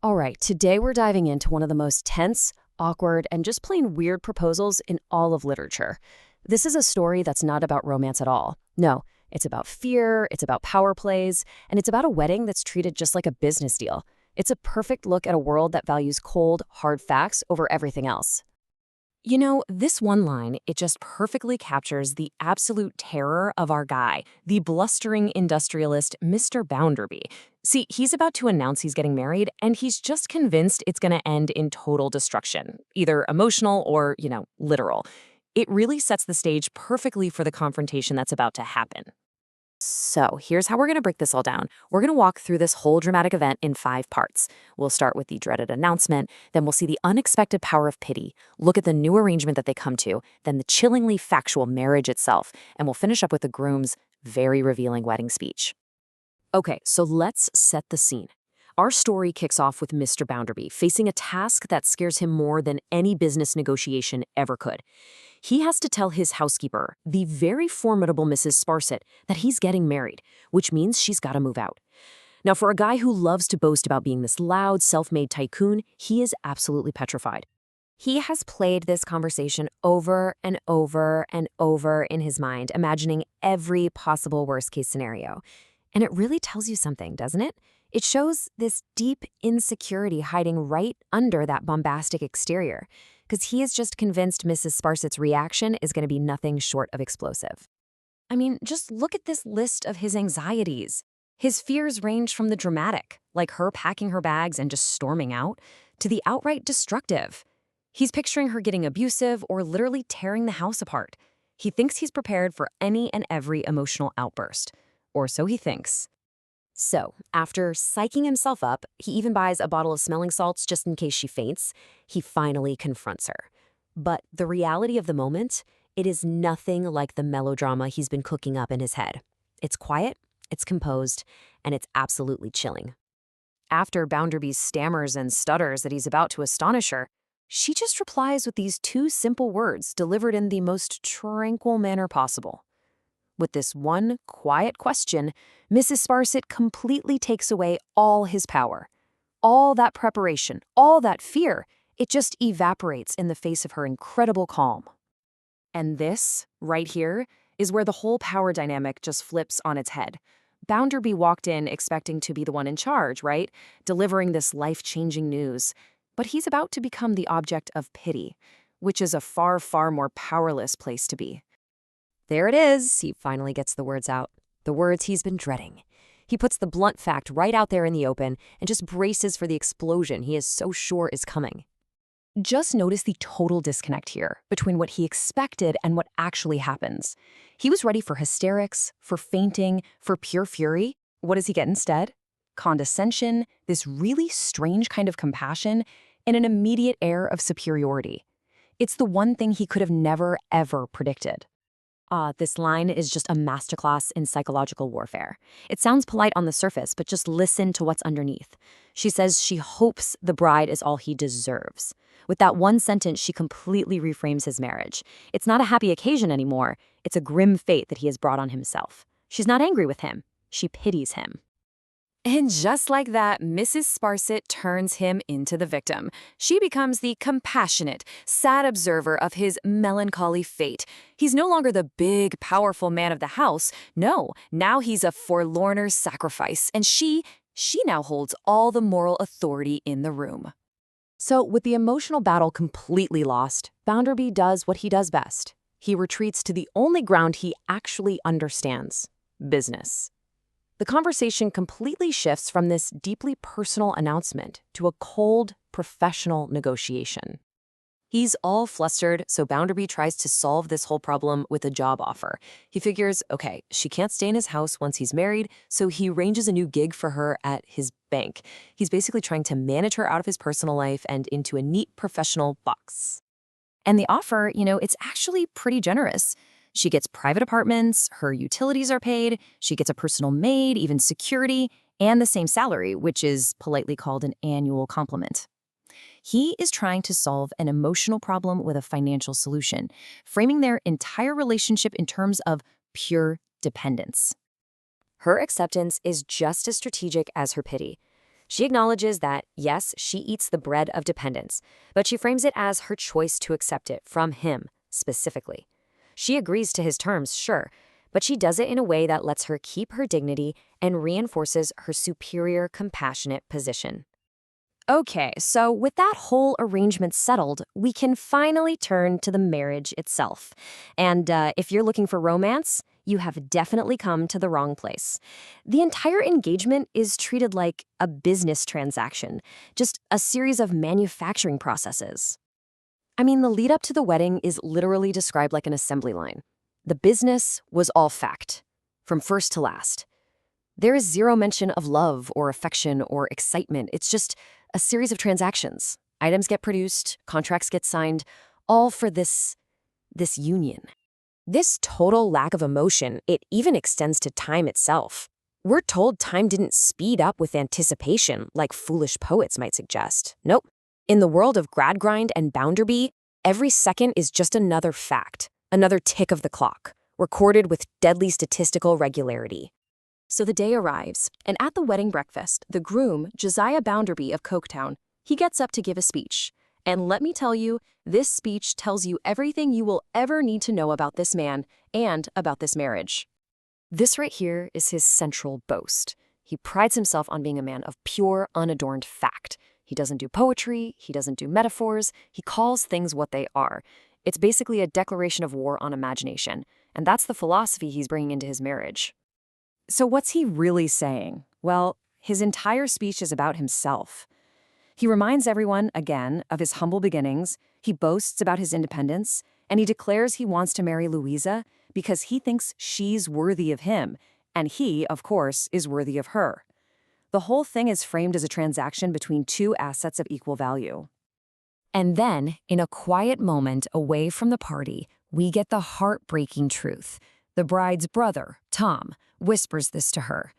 All right, today we're diving into one of the most tense, awkward, and just plain weird proposals in all of literature. This is a story that's not about romance at all. No, it's about fear, it's about power plays, and it's about a wedding that's treated just like a business deal. It's a perfect look at a world that values cold, hard facts over everything else. This one line, it just perfectly captures the absolute terror of our guy, the blustering industrialist, Mr. Bounderby. See, he's about to announce he's getting married, and he's just convinced it's going to end in total destruction, either emotional or, literal. It really sets the stage perfectly for the confrontation that's about to happen. So, here's how we're going to break this all down. We're going to walk through this whole dramatic event in 5 parts. We'll start with the dreaded announcement, then we'll see the unexpected power of pity, look at the new arrangement that they come to, then the chillingly factual marriage itself, and we'll finish up with the groom's very revealing wedding speech. Okay, so let's set the scene. Our story kicks off with Mr. Bounderby facing a task that scares him more than any business negotiation ever could. He has to tell his housekeeper, the very formidable Mrs. Sparsit, that he's getting married, which means she's got to move out. Now, for a guy who loves to boast about being this loud, self-made tycoon, he is absolutely petrified. He has played this conversation over and over and over in his mind, imagining every possible worst-case scenario. And it really tells you something, doesn't it? It shows this deep insecurity hiding right under that bombastic exterior, because he is just convinced Mrs. Sparsit's reaction is going to be nothing short of explosive. I mean, just look at this list of his anxieties. His fears range from the dramatic, like her packing her bags and just storming out, to the outright destructive. He's picturing her getting abusive or literally tearing the house apart. He thinks he's prepared for any and every emotional outburst. Or so he thinks. So, after psyching himself up, he even buys a bottle of smelling salts just in case she faints. He finally confronts her. But the reality of the moment, it is nothing like the melodrama he's been cooking up in his head. It's quiet, it's composed, and it's absolutely chilling. After Bounderby stammers and stutters that he's about to astonish her, she just replies with these 2 simple words delivered in the most tranquil manner possible. With this one quiet question, Mrs. Sparsit completely takes away all his power. All that preparation, all that fear, it just evaporates in the face of her incredible calm. And this, right here, is where the whole power dynamic just flips on its head. Bounderby walked in expecting to be the one in charge, right? Delivering this life-changing news. But he's about to become the object of pity, which is a far, far more powerless place to be. There it is, he finally gets the words out. The words he's been dreading. He puts the blunt fact right out there in the open and just braces for the explosion he is so sure is coming. Just notice the total disconnect here between what he expected and what actually happens. He was ready for hysterics, for fainting, for pure fury. What does he get instead? Condescension, this really strange kind of compassion, and an immediate air of superiority. It's the one thing he could have never, ever predicted. This line is just a masterclass in psychological warfare. It sounds polite on the surface, but just listen to what's underneath. She says she hopes the bride is all he deserves. With that one sentence, she completely reframes his marriage. It's not a happy occasion anymore. It's a grim fate that he has brought on himself. She's not angry with him. She pities him. And just like that, Mrs. Sparsit turns him into the victim. She becomes the compassionate, sad observer of his melancholy fate. He's no longer the big, powerful man of the house. No, now he's a forlorner sacrifice, and she now holds all the moral authority in the room. So, with the emotional battle completely lost, Bounderby does what he does best. He retreats to the only ground he actually understands: business. The conversation completely shifts from this deeply personal announcement to a cold, professional negotiation. He's all flustered, so Bounderby tries to solve this whole problem with a job offer. He figures, okay, she can't stay in his house once he's married, so he arranges a new gig for her at his bank. He's basically trying to manage her out of his personal life and into a neat professional box. And the offer, it's actually pretty generous. She gets private apartments, her utilities are paid, she gets a personal maid, even security, and the same salary, which is politely called an annual compliment. He is trying to solve an emotional problem with a financial solution, framing their entire relationship in terms of pure dependence. Her acceptance is just as strategic as her pity. She acknowledges that, yes, she eats the bread of dependence, but she frames it as her choice to accept it from him, specifically. She agrees to his terms, sure, but she does it in a way that lets her keep her dignity and reinforces her superior, compassionate position. Okay, so with that whole arrangement settled, we can finally turn to the marriage itself. And if you're looking for romance, you have definitely come to the wrong place. The entire engagement is treated like a business transaction, just a series of manufacturing processes. I mean, the lead up to the wedding is literally described like an assembly line. The business was all fact, from first to last. There is zero mention of love or affection or excitement. It's just a series of transactions. Items get produced, contracts get signed, all for this union. This total lack of emotion, it even extends to time itself. We're told time didn't speed up with anticipation like foolish poets might suggest. Nope. In the world of Gradgrind and Bounderby, every second is just another fact, another tick of the clock, recorded with deadly statistical regularity. So the day arrives, and at the wedding breakfast, the groom, Josiah Bounderby of Coketown, he gets up to give a speech. And let me tell you, this speech tells you everything you will ever need to know about this man and about this marriage. This right here is his central boast. He prides himself on being a man of pure, unadorned fact. He doesn't do poetry, he doesn't do metaphors, he calls things what they are. It's basically a declaration of war on imagination, and that's the philosophy he's bringing into his marriage. So what's he really saying? Well, his entire speech is about himself. He reminds everyone, again, of his humble beginnings, he boasts about his independence, and he declares he wants to marry Louisa because he thinks she's worthy of him, and he, of course, is worthy of her. The whole thing is framed as a transaction between two assets of equal value. And then, in a quiet moment away from the party, we get the heartbreaking truth. The bride's brother, Tom, whispers this to her.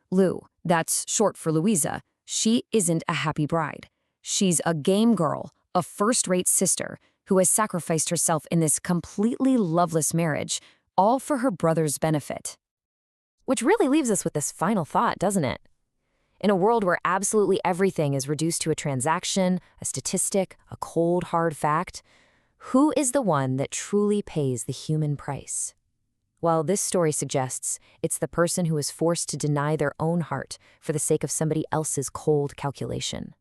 Lou, that's short for Louisa, she isn't a happy bride. She's a game girl, a first-rate sister, who has sacrificed herself in this completely loveless marriage, all for her brother's benefit. Which really leaves us with this final thought, doesn't it? In a world where absolutely everything is reduced to a transaction, a statistic, a cold, hard fact, who is the one that truly pays the human price? Well, this story suggests it's the person who is forced to deny their own heart for the sake of somebody else's cold calculation.